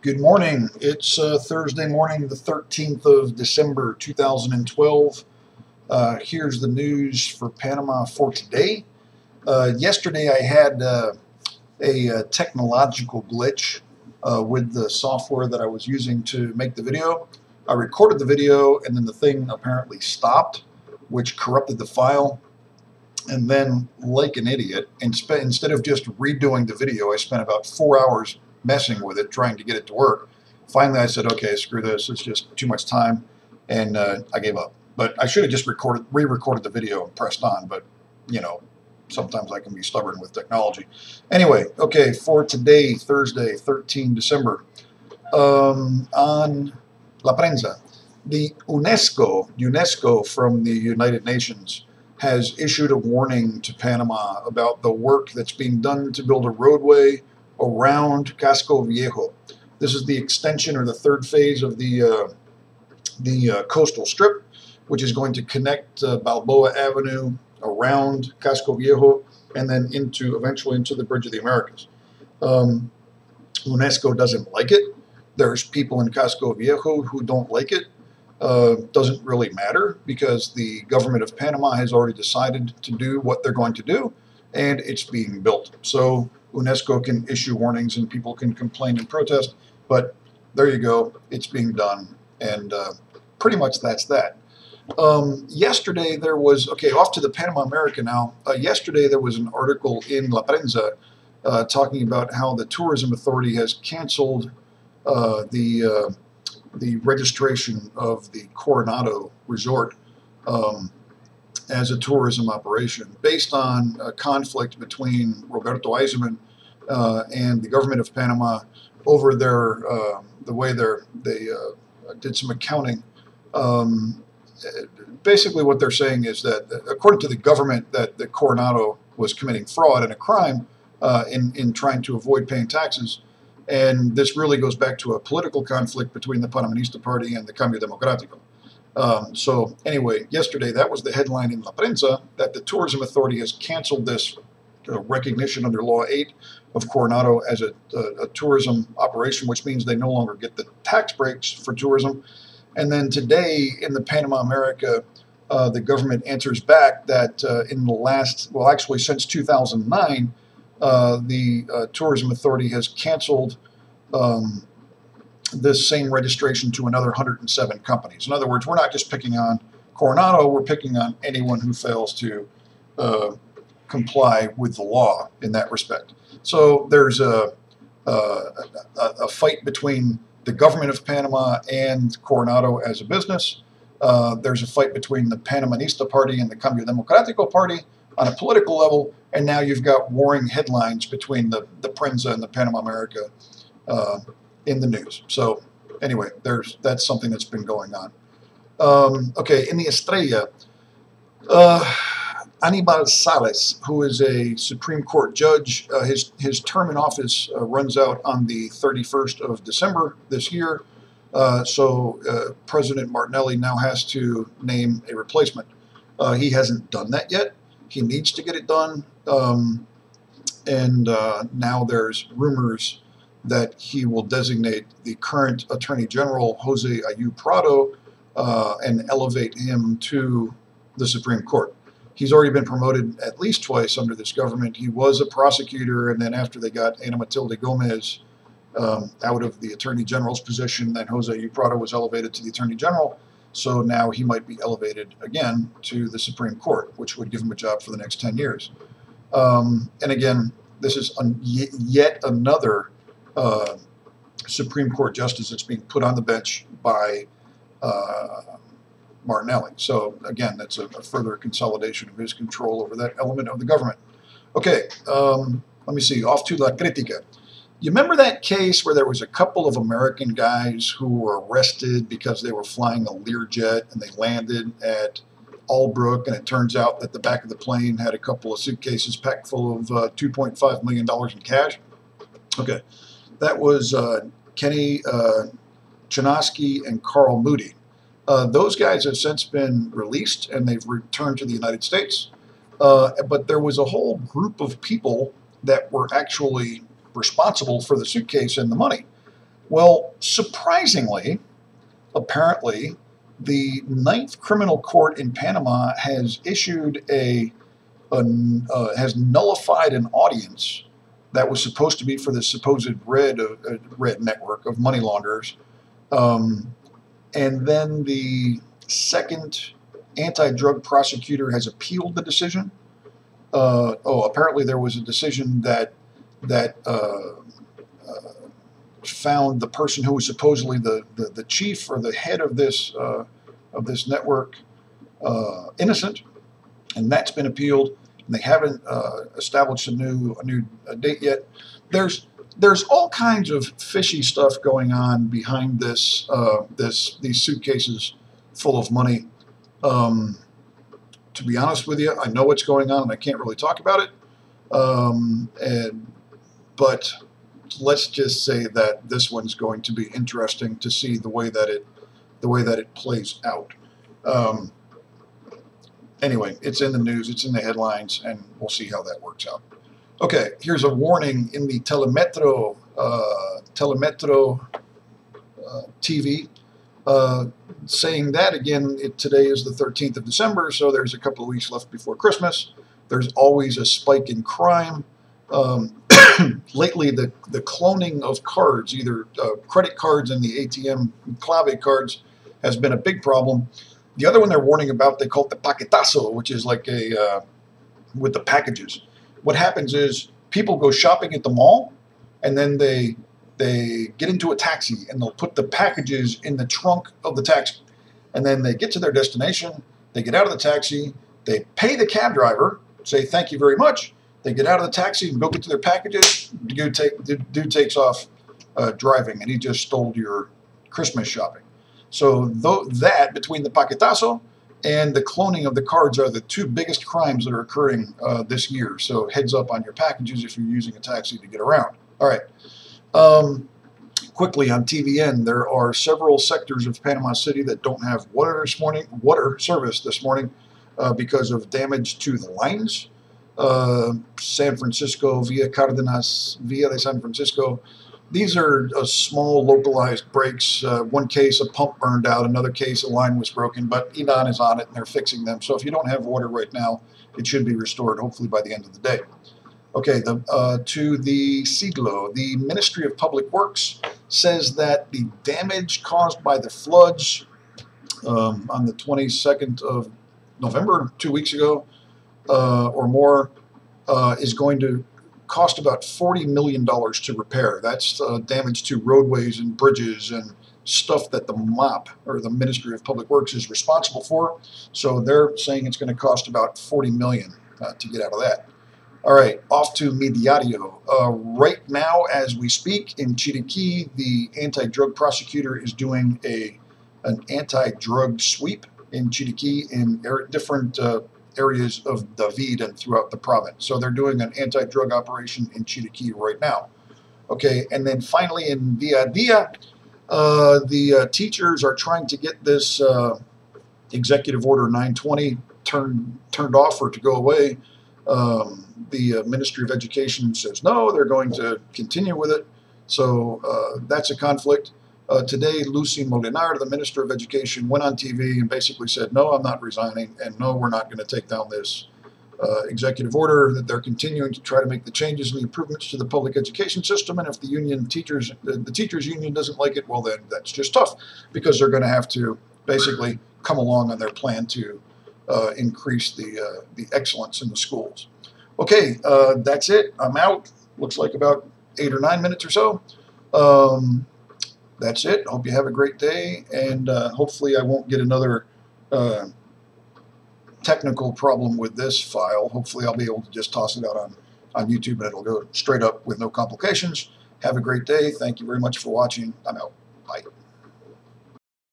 Good morning. It's Thursday morning, the 13th of December, 2012. Here's the news for Panama for today. Yesterday I had a technological glitch with the software that I was using to make the video. I recorded the video and then the thing apparently stopped, which corrupted the file. And then, like an idiot, instead of just redoing the video, I spent about 4 hours messing with it, trying to get it to work. Finally, I said, okay, screw this. It's just too much time, and I gave up. But I should have just re-recorded the video and pressed on, but, you know, sometimes I can be stubborn with technology. Anyway, okay, for today, Thursday, 13 December, on La Prensa, the UNESCO from the United Nations, has issued a warning to Panama about the work that's being done to build a roadway around Casco Viejo. This is the extension or the third phase of the coastal strip, which is going to connect Balboa Avenue around Casco Viejo and then eventually into the Bridge of the Americas. UNESCO doesn't like it. There's people in Casco Viejo who don't like it. Doesn't really matter because the government of Panama has already decided to do what they're going to do, and it's being built. So UNESCO can issue warnings and people can complain and protest, but there you go, it's being done, and pretty much that's that. Yesterday there was, okay, off to the Panama American now. Yesterday there was an article in La Prensa talking about how the tourism authority has canceled the registration of the Coronado Resort as a tourism operation based on a conflict between Roberto Eisenman and the government of Panama over the way they did some accounting. Basically what they're saying is that according to the government that Coronado was committing fraud and a crime in trying to avoid paying taxes. And this really goes back to a political conflict between the Panamanista Party and the Cambio Democrático. So anyway, yesterday that was the headline in La Prensa, that the Tourism Authority has canceled this recognition under Law 8 of Coronado as a tourism operation, which means they no longer get the tax breaks for tourism. And then today in the Panama America, the government answers back that in the last, well, actually since 2009, the Tourism Authority has canceled this same registration to another 107 companies. In other words, we're not just picking on Coronado, we're picking on anyone who fails to comply with the law in that respect. So there's a fight between the government of Panama and Coronado as a business. There's a fight between the Panamanista Party and the Cambio Democrático Party on a political level, and now you've got warring headlines between the Prensa and the Panama America in the news. So anyway, that's something that's been going on. Okay, in the Estrella, Anibal Sales, who is a Supreme Court judge, his term in office runs out on the 31st of December this year. So President Martinelli now has to name a replacement. He hasn't done that yet. He needs to get it done, and now there's rumors that he will designate the current Attorney General, Jose Ayu Prado, and elevate him to the Supreme Court. He's already been promoted at least twice under this government. He was a prosecutor, and then after they got Ana Matilde Gomez out of the Attorney General's position, then Jose Ayu Prado was elevated to the Attorney General. So now he might be elevated again to the Supreme Court, which would give him a job for the next 10 years. And again, this is yet another Supreme Court justice that's being put on the bench by Martinelli. So again, that's a further consolidation of his control over that element of the government. Okay, let me see, off to La Crítica. You remember that case where there was a couple of American guys who were arrested because they were flying a Learjet and they landed at Albrook, and it turns out that the back of the plane had a couple of suitcases packed full of $2.5 million in cash? Okay, that was Kenny Chinosky and Carl Moody. Those guys have since been released and they've returned to the United States. But there was a whole group of people that were actually responsible for the suitcase and the money. Well, surprisingly, apparently, the Ninth Criminal Court in Panama has issued has nullified an audience that was supposed to be for the supposed red network of money launderers. And then the second anti-drug prosecutor has appealed the decision. Apparently there was a decision that found the person who was supposedly the chief or the head of this network innocent, and that's been appealed. And they haven't established a new date yet. There's all kinds of fishy stuff going on behind these suitcases full of money. To be honest with you, I know what's going on, and I can't really talk about it. But let's just say that this one's going to be interesting to see the way that it plays out. Anyway, it's in the news, it's in the headlines, and we'll see how that works out. Okay, here's a warning in the Telemetro TV, saying that again. Today is the 13th of December, so there's a couple of weeks left before Christmas. There's always a spike in crime. Lately, the cloning of cards, either credit cards and the ATM clave cards, has been a big problem. The other one they're warning about, they call it the paquetazo, which is like with the packages. What happens is people go shopping at the mall, and then they get into a taxi, and they'll put the packages in the trunk of the taxi. And then they get to their destination, they get out of the taxi, they pay the cab driver, say thank you very much, they get out of the taxi and go get to their packages. The dude takes off driving, and he just stole your Christmas shopping. So that, between the paquetazo and the cloning of the cards, are the two biggest crimes that are occurring this year. So heads up on your packages if you're using a taxi to get around. All right. Quickly on TVN, there are several sectors of Panama City that don't have water service this morning because of damage to the lines. San Francisco, Via Cardenas, Via de San Francisco. These are small localized breaks. One case, a pump burned out. Another case, a line was broken, but EDAN is on it and they're fixing them. So if you don't have water right now, it should be restored hopefully by the end of the day. Okay, to the Siglo, the Ministry of Public Works says that the damage caused by the floods on the 22nd of November, 2 weeks ago or more, is going to cost about $40 million to repair. That's damage to roadways and bridges and stuff that the MOP, or the Ministry of Public Works, is responsible for. So they're saying it's going to cost about $40 million to get out of that. All right, off to Mi Diario. Right now, as we speak, in Chiriquí, the anti-drug prosecutor is doing an anti-drug sweep in Chiriquí in different areas of David and throughout the province. So they're doing an anti-drug operation in Chiriquí right now. Okay, and then finally in Dia Dia, the teachers are trying to get this Executive Order 920 turned off or to go away. The Ministry of Education says no, they're going to continue with it. So that's a conflict. Today, Lucy Molinar, the Minister of Education, went on TV and basically said, no, I'm not resigning, and no, we're not going to take down this executive order, that they're continuing to try to make the changes and the improvements to the public education system, and if the teachers union doesn't like it, well, then that's just tough, because they're going to have to basically come along on their plan to increase the excellence in the schools. Okay, that's it. I'm out. Looks like about 8 or 9 minutes or so. That's it. Hope you have a great day, and hopefully I won't get another technical problem with this file. Hopefully I'll be able to just toss it out on YouTube and it'll go straight up with no complications. Have a great day. Thank you very much for watching. I'm out. Bye.